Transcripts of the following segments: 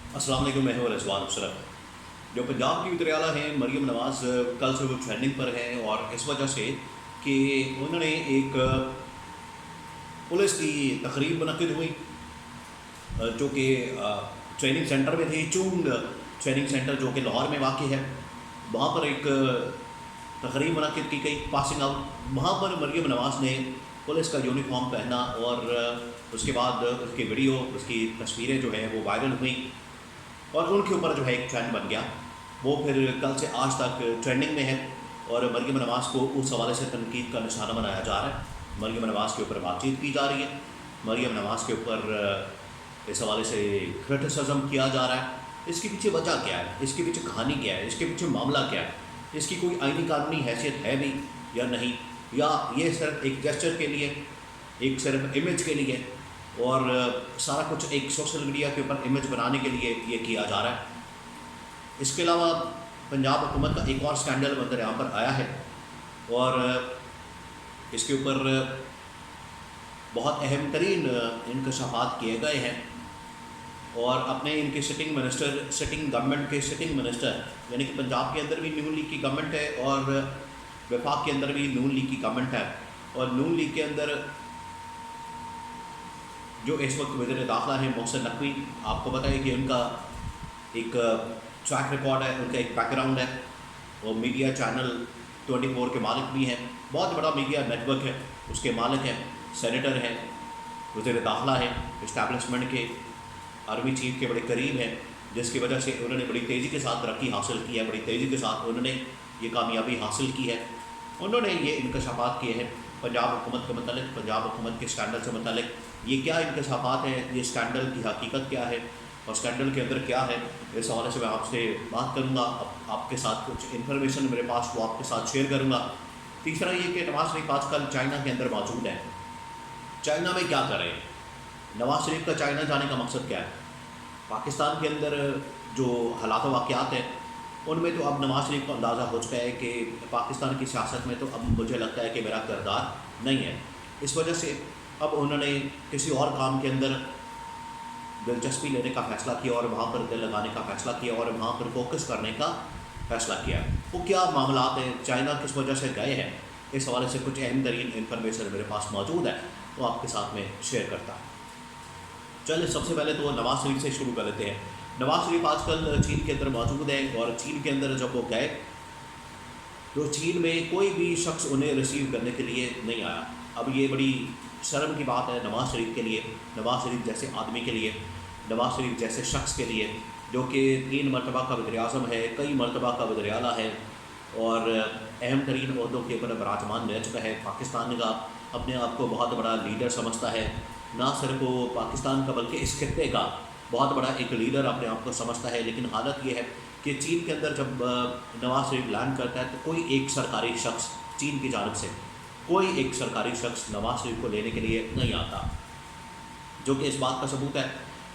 अस्सलाम वालेकुम, मैं हूं रिजवान अशरफ। जो पंजाब की वित्रियाला हैं मरीम नवाज़, कल से वो ट्रेंडिंग पर हैं और इस वजह से कि उन्होंने एक पुलिस की तकरीब मुनक़िद हुई जो कि ट्रेनिंग सेंटर में थी, चूंग ट्रेनिंग सेंटर जो कि लाहौर में वाक़ है। वहाँ पर एक तकरीब मुनक़िद की गई, पासिंग आउट। वहाँ पर मरीम नवाज़ ने पुलिस का यूनिफॉर्म पहना और उसके बाद उसकी वीडियो, उसकी तस्वीरें जो हैं वो वायरल हुई और उनके ऊपर जो है एक ट्रेंड बन गया। वो फिर कल से आज तक ट्रेंडिंग में है और मरीम नवाज़ को उस हवाले से तनकीद का निशाना बनाया जा रहा है। मरीम नवाज़ के ऊपर बातचीत की जा रही है, मरीम नवाज़ के ऊपर इस हवाले से क्रिटिसिज्म किया जा रहा है। इसके पीछे वजह क्या है, इसके पीछे कहानी क्या है, इसके पीछे मामला क्या है, इसकी कोई आईनी कानूनी हैसियत है भी या नहीं, या ये सिर्फ एक जेस्चर के लिए, एक सिर्फ इमेज के लिए और सारा कुछ एक सोशल मीडिया के ऊपर इमेज बनाने के लिए ये किया जा रहा है। इसके अलावा पंजाब हुकूमत का एक और स्कैंडल बनकर यहाँ पर आया है और इसके ऊपर बहुत अहम तरीन इंकशाफात किए गए हैं और अपने इनके सिटिंग गवर्नमेंट के सिटिंग मिनिस्टर, यानी कि पंजाब के अंदर भी नून लीग की गवर्नमेंट है और वफाक के अंदर भी नून लीग की गवर्नमेंट है। और नून लीग के अंदर जो इस वक्त वज़ीर दाखिला है मोहसिन नकवी, आपको पता है कि उनका एक ट्रैक रिकॉर्ड है, उनका एक बैकग्राउंड है। वो मीडिया चैनल 24 के मालिक भी हैं, बहुत बड़ा मीडिया नेटवर्क है, उसके मालिक हैं, सेनेटर हैं, वज़ीर दाखिला है, इस्टेब्लिशमेंट के आर्मी चीफ के बड़े करीब हैं, जिसकी वजह से उन्होंने बड़ी तेज़ी के साथ तरक्की हासिल की है, बड़ी तेज़ी के साथ उन्होंने ये कामयाबी हासिल की है। उन्होंने ये इंकशाफात किए हैं पंजाब हुकूमत के मतलब, पंजाब हुकूमत के स्कैंडल से मतलब। ये क्या इंकशाफात हैं, ये स्कैंडल की हकीकत क्या है और स्कैंडल के अंदर क्या है, इस हवाले से मैं आपसे बात करूँगा। आपके साथ कुछ इन्फॉर्मेशन मेरे पास वो आपके साथ शेयर करूँगा। तीसरा ये कि नवाज़ शरीफ आजकल चाइना के अंदर मौजूद है। चाइना में क्या कर रहे हैं, नवाज़ शरीफ का चाइना जाने का मकसद क्या है? पाकिस्तान के अंदर जो हालात वाक़यात हैं उनमें तो अब नवाज़ शरीफ को अंदाज़ा हो चुका है कि पाकिस्तान की सियासत में तो अब मुझे लगता है कि मेरा किरदार नहीं है। इस वजह से अब उन्होंने किसी और काम के अंदर दिलचस्पी लेने का फ़ैसला किया और वहाँ पर दिल लगाने का फ़ैसला किया और वहाँ पर फोकस करने का फ़ैसला किया। वो क्या मामलात हैं, चाइना किस वजह से गए हैं, इस हवाले से कुछ अहम तरीन इन्फॉर्मेशन मेरे पास मौजूद है, वो आपके साथ में शेयर करता हूँ। चलिए सबसे पहले तो नवाज़ शरीफ से शुरू कर लेते हैं। नवाज़ शरीफ आजकल चीन के अंदर मौजूद है और चीन के अंदर जब वो गए तो चीन में कोई भी शख्स उन्हें रिसीव करने के लिए नहीं आया। अब ये बड़ी शर्म की बात है नवाज़ शरीफ के लिए, नवाज़ शरीफ जैसे आदमी के लिए, नवाज़ शरीफ जैसे शख्स के लिए जो कि 3 मरतबा का वज़ीर-ए-आज़म है, कई मरतबा का वज़ीर-ए-आला है और अहम तरीन ओहदों के ऊपर विराजमान रह चुका है। पाकिस्तान का अपने आप को बहुत बड़ा लीडर समझता है, ना सिर्फ वो पाकिस्तान का बल्कि इस खित्ते का बहुत बड़ा एक लीडर अपने आप को समझता है। लेकिन हालत ये है कि चीन के अंदर जब नवाज़ शरीफ लैंड करता है तो कोई एक सरकारी शख्स चीन की जानिब से, कोई एक सरकारी शख्स नवाज़ शरीफ को लेने के लिए नहीं आता, जो कि इस बात का सबूत है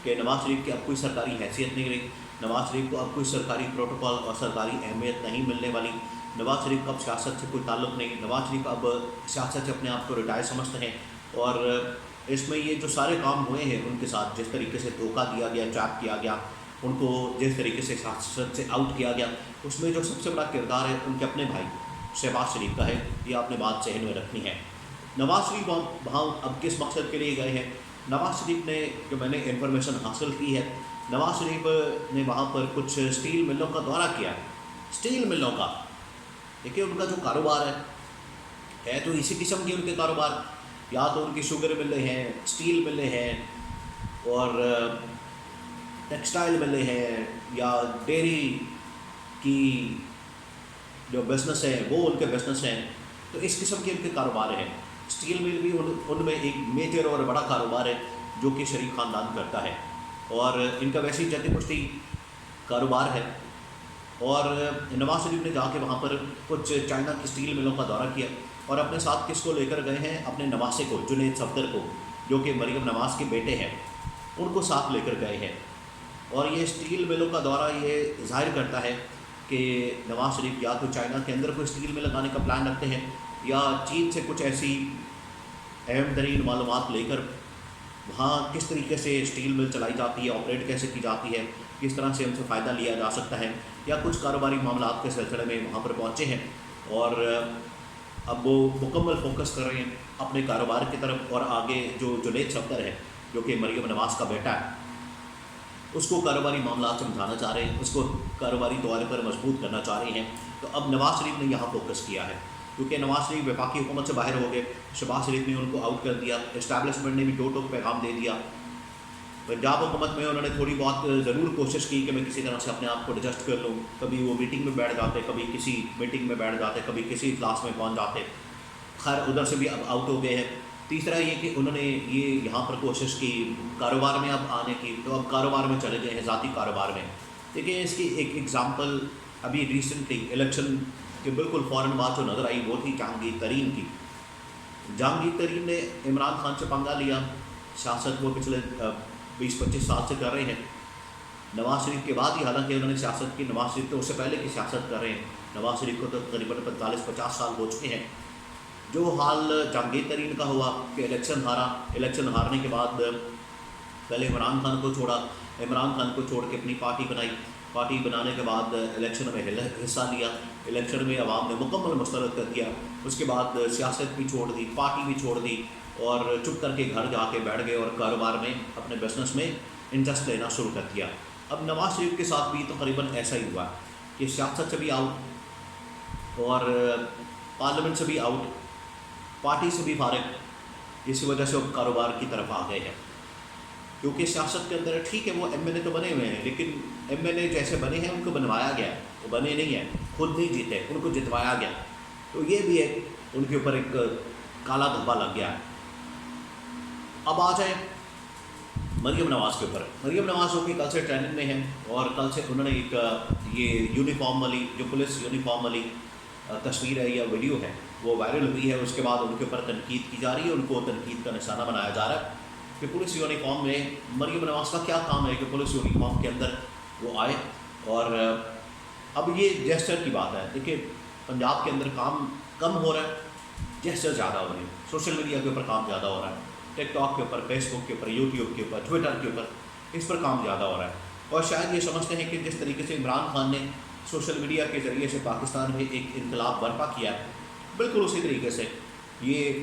कि नवाज़ शरीफ की अब कोई सरकारी हैसियत नहीं रही। नवाज़ शरीफ को अब कोई सरकारी प्रोटोकॉल और सरकारी अहमियत नहीं मिलने वाली। नवाज़ शरीफ का अब सियासत से कोई ताल्लुक़ नहीं। नवाज़ शरीफ अब सियासत से अपने आप को रिटायर समझते हैं और इसमें ये जो सारे काम हुए हैं उनके साथ, जिस तरीके से धोखा दिया गया, ट्रैप किया गया, उनको जिस तरीके से सियासत से आउट किया गया, उसमें जो सबसे बड़ा किरदार है उनके अपने भाई शहबाज शरीफ का है। ये आपने बात जहन में रखनी है। नवाज़ शरीफ वहाँ अब किस मकसद के लिए गए हैं? नवाज़ शरीफ ने, जो मैंने इन्फॉर्मेशन हासिल की है, नवाज़ शरीफ ने वहाँ पर कुछ स्टील मिलों का दौरा किया। स्टील मिलों का, देखिए उनका जो कारोबार है तो इसी किस्म के उनके कारोबार, या तो उनकी शुगर मिलें हैं, स्टील मिलें हैं और टेक्सटाइल मिलें हैं, या डेयरी की जो बिज़नेस है वो उनके बिज़नेस हैं। तो इस किस्म के उनके कारोबार हैं। स्टील मिल भी उनमें एक मेजर और बड़ा कारोबार है जो कि शरीफ ख़ानदान करता है और इनका वैसे ही जद्दी पुश्ती कारोबार है। और नवाज़ शरीफ ने जाके वहाँ पर कुछ चाइना की स्टील मिलों का दौरा किया और अपने साथ किसको लेकर गए हैं? अपने नवासे को, जुनैद सफदर को, जो कि मरीम नवाज़ के बेटे हैं, उनको साथ लेकर गए हैं। और ये स्टील मिलों का दौरा ये ज़ाहिर करता है कि नवाज़ शरीफ या तो चाइना के अंदर कोई स्टील मिल लगाने का प्लान रखते हैं या चीन से कुछ ऐसी अहम तरीन मालूमात लेकर وہاں کس طریقے سے اسٹیل مل چلائی جاتی ہے، آپریٹ کیسے کی جاتی ہے، کس طرح سے ان سے فائدہ لیا جا سکتا ہے، یا کچھ کاروباری معاملات کے سلسلے میں وہاں پر پہنچے ہیں اور اب وہ مکمل فوکس کر رہے ہیں اپنے کاروبار کی طرف. اور آگے جو جنید صفدر ہے جو کہ مریم نواز کا بیٹا ہے، اس کو کاروباری معاملات سمجھانا چاہ رہے ہیں، اس کو کاروباری طور پر مضبوط کرنا چاہ رہے ہیں. تو اب نواز شریف نے یہاں فوکس کیا ہے، کیونکہ نواز شریف وفاقی حکومت سے باہر ہو گئے، شہباز شریف نے ان کو آؤٹ کر دیا، اسٹیبلشمنٹ نے بھی ٹوک پیغام دے دیا. پنجاب حکومت میں انہوں نے تھوڑی بہت ضرور کوشش کی کہ میں کسی طرح سے اپنے آپ کو ایڈجسٹ کر لوں. کبھی وہ میٹنگ میں بیٹھ جاتے، کبھی کسی میٹنگ میں بیٹھ جاتے، کبھی کسی اجلاس میں پہنچ جاتے. خیر ادھر سے بھی اب آؤٹ ہو گئے ہیں. تیسرا یہ کہ انہوں نے یہ یہاں پر کوشش کی کاروبار میں اب آنے کی، تو اب کاروبار میں چلے گئے ہیں، ذاتی کاروبار میں. دیکھیں اس کی ایک ایگزامپل ابھی ریسنٹلی الیکشن کے بالکل فوراً بعد جو نظر آئی وہ تھی جہانگیر ترین کی. جہانگیر ترین نے عمران خان سے پنگا لیا. سیاست وہ پچھلے 20-25 سال سے کر رہے ہیں، نواز شریف کے بعد ہی حالانکہ انہوں نے سیاست کی. نواز شریف تو اس سے پہلے کی سیاست کر رہے ہیں. نواز شریف کو تو تقریباً 45-50 سال ہو چکے ہیں. جو حال جہانگیر ترین کا ہوا کہ الیکشن ہارا، الیکشن ہارنے کے بعد پہلے عمران خان کو چھوڑا، عمران خان کو چھوڑ کے اپنی پارٹی بنائی. پارٹی بنانے کے بعد الیکشن میں حصہ لیا، الیکشن میں عوام نے مکمل مسترد کر دیا. اس کے بعد سیاست بھی چھوڑ دی، پارٹی بھی چھوڑ دی اور چپ کر کے گھر جا کے بیٹھ گئے اور کاروبار میں اپنے بزنس میں انٹرسٹ لینا شروع کر دیا. اب نواز شریف کے ساتھ بھی تقریباً ایسا ہی ہوا کہ سیاست سے بھی آؤٹ اور پارلیمنٹ سے بھی آؤٹ، پارٹی سے بھی فارغ. اسی وجہ سے وہ کاروبار کی طرف آ گئے ہیں. کیونکہ سیاست کے اندر ٹھیک ہے وہ ایم ایل اے تو بنے ہوئے ہیں، لیکن ایم ایل اے جیسے بنے ہیں ان کو بنوایا گیا، وہ بنے نہیں ہیں، خود نہیں جیتے، ان کو جتوایا گیا. تو یہ بھی ایک ان کے اوپر ایک کالا دھبا لگ گیا. اب آ جائیں مریم نواز کے اوپر. مریم نواز جو کہ کل سے ٹریننگ میں ہیں اور کل سے انہوں نے ایک یہ یونیفارم والی جو پولیس یونیفارم والی تصویر ہے یا ویڈیو ہے وہ وائرل ہوئی ہے. اس کے بعد ان کے اوپر تنقید کی جا رہی ہے، ان کو تنقید کا نشانہ بنایا جا رہا ہے کہ پولیس یونیفارم میں مریم نواز کا کیا کام ہے کہ پولیس یونیفارم کے اندر وہ آئے. اور اب یہ جیسچر کی بات ہے. دیکھیے پنجاب کے اندر کام کم ہو رہا ہے، جیسچر زیادہ ہو رہے ہیں. سوشل میڈیا کے اوپر کام زیادہ ہو رہا ہے، ٹک ٹاک کے اوپر، فیس بک کے اوپر، یوٹیوب کے اوپر، ٹویٹر کے اوپر، اس پر کام زیادہ ہو رہا ہے. اور شاید یہ سمجھتے ہیں کہ جس طریقے سے عمران خان نے سوشل میڈیا کے ذریعے سے پاکستان میں ایک انقلاب برپا کیا ہے، بالکل اسی طریقے سے یہ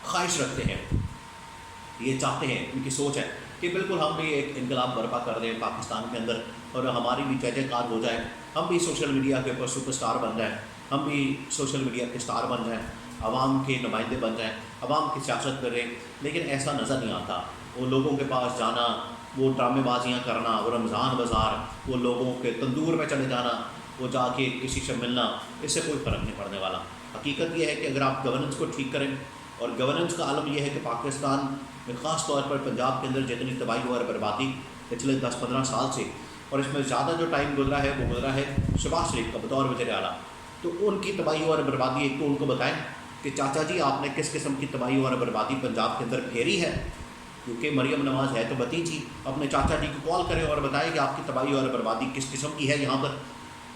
خواہش رکھتے ہیں، یہ چاہتے ہیں، ان کی سوچ ہے کہ بالکل ہم بھی ایک انقلاب برپا کر دیں پاکستان کے اندر اور ہماری بھی جے جے کار ہو جائے، ہم بھی سوشل میڈیا کے اوپر سپر اسٹار بن جائیں، ہم بھی سوشل میڈیا کے اسٹار بن جائیں، عوام کے نمائندے بن جائیں، عوام کی سیاست کریں. لیکن ایسا نظر نہیں آتا. وہ لوگوں کے پاس جانا، وہ ڈرامے بازیاں کرنا، وہ رمضان بازار، وہ لوگوں کے تندور میں چلے جانا، وہ جا کے کسی سے ملنا، اس سے کوئی فرق نہیں پڑنے والا. حقیقت یہ ہے کہ اگر آپ گورننس کو ٹھیک کریں، اور گورننس کا عالم یہ ہے کہ پاکستان میں خاص طور پر پنجاب کے اندر جتنی تباہی اور بربادی پچھلے 10-15 سال سے، اور اس میں زیادہ جو ٹائم گزرا ہے وہ گزرا ہے شہباز شریف کا بطور وزیر اعلیٰ. تو ان کی تباہی اور بربادی ایک تو ان کو بتائیں کہ چاچا جی آپ نے کس قسم کی تباہی اور بربادی پنجاب کے اندر پھیری ہے. کیونکہ مریم نواز ہے تو بتیجی، اپنے چاچا جی کو کال کریں اور بتائیں کہ آپ کی تباہی اور بربادی کس قسم کی ہے یہاں پر،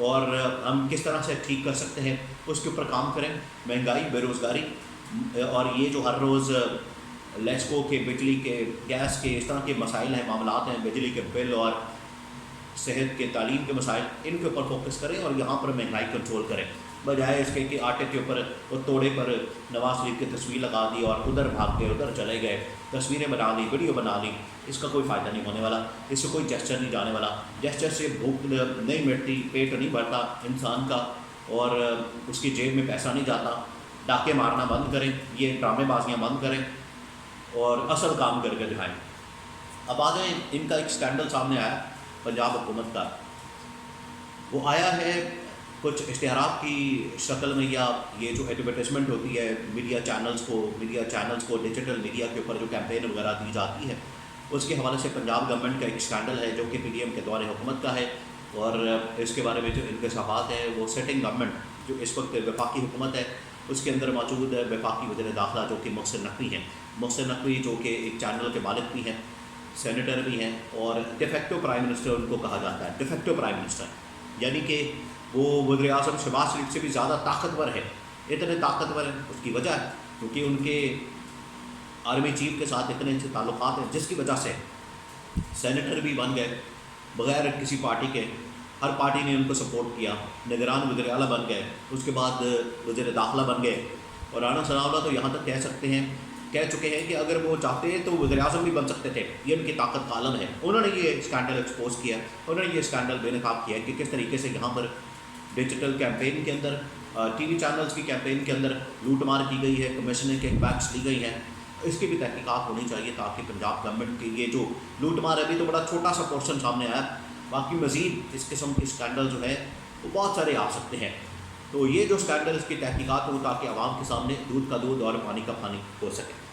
اور ہم کس طرح سے ٹھیک کر سکتے ہیں، اس کے اوپر کام کریں. مہنگائی، بے روزگاری، اور یہ جو ہر روز لیسکو کے، بجلی کے، گیس کے، اس طرح کے مسائل ہیں، معاملات ہیں، بجلی کے بل اور صحت کے، تعلیم کے مسائل، ان کے اوپر فوکس کریں اور یہاں پر مہنگائی کنٹرول کریں. بجائے اس کے کہ آٹے کے اوپر اور توڑے پر نواز شریف کی تصویر لگا دی اور ادھر بھاگ گئے، ادھر چلے گئے، تصویریں بنا لی، ویڈیو بنا لی. اس کا کوئی فائدہ نہیں ہونے والا، اس سے کوئی جسچر نہیں جانے والا. جسچر سے بھوک نہیں مٹتی، پیٹ نہیں بھرتا انسان کا، اور اس کی جیب میں پیسہ نہیں جاتا. ڈاکے مارنا بند کریں، یہ ڈرامے بازیاں بند کریں اور اصل کام کر کے دکھائیں. اب آ جائیں، ان کا ایک اسکینڈل سامنے آیا پنجاب حکومت کا. وہ آیا ہے کچھ اشتہارات کی شکل میں، یا یہ جو ایڈورٹائزمنٹ ہوتی ہے میڈیا چینلز کو ڈیجیٹل میڈیا کے اوپر جو کیمپین وغیرہ دی جاتی ہے، اس کے حوالے سے پنجاب گورنمنٹ کا ایک اسکینڈل ہے جو کہ پی ڈی ایم کے دور حکومت کا ہے. اور اس کے بارے میں جو انکشافات ہیں وہ سیٹنگ گورنمنٹ جو اس وقت وفاقی حکومت ہے اس کے اندر موجود ہے وفاقی وزیر داخلہ جو کہ محسن نقوی ہیں. محسن نقوی جو کہ ایک چینل کے مالک بھی ہیں، سینیٹر بھی ہیں، اور ڈیفیکٹو پرائم منسٹر ان کو کہا جاتا ہے. ڈیفیکٹو پرائم منسٹر یعنی کہ وہ وزیر اعظم شہباز شریف سے بھی زیادہ طاقتور ہے. اتنے طاقتور ہیں، اس کی وجہ ہے کیونکہ ان کے आर्मी चीफ के साथ इतने अच्छे ताल्लुकात हैं जिसकी वजह से सेनेटर भी बन गए बग़ैर किसी पार्टी के, हर पार्टी ने उनको सपोर्ट किया, निगरान वज़ीर आला बन गए, उसके बाद वज़ीर दाखिला बन गए। और राना सनाउल्लाह तो यहाँ तक कह चुके हैं कि अगर वो चाहते हैं तो वज़ीर आज़म भी बन सकते थे। ये उनकी ताकत का आलम है। उन्होंने ये स्कैंडल एक्सपोज किया, उन्होंने ये स्कैंडल बेनकाब किया कि किस तरीके से यहाँ पर डिजिटल कैंपेन के अंदर, टीवी चैनल्स की कैंपेन के अंदर लूट मार की गई है, कमीशन के बैक्स ली गई हैं। इसकी भी तहकीकात होनी चाहिए ताकि पंजाब गवर्नमेंट की ये जो लूट मार है, अभी तो बड़ा छोटा सा पोर्शन सामने आया, बाकी मज़ीद इस किस्म के स्कैंडल जो है वो बहुत सारे आ सकते हैं। तो ये जो स्कैंडल, इसकी तहकीकात हो ताकि आवाम के सामने दूध का दूध और पानी का पानी हो सके।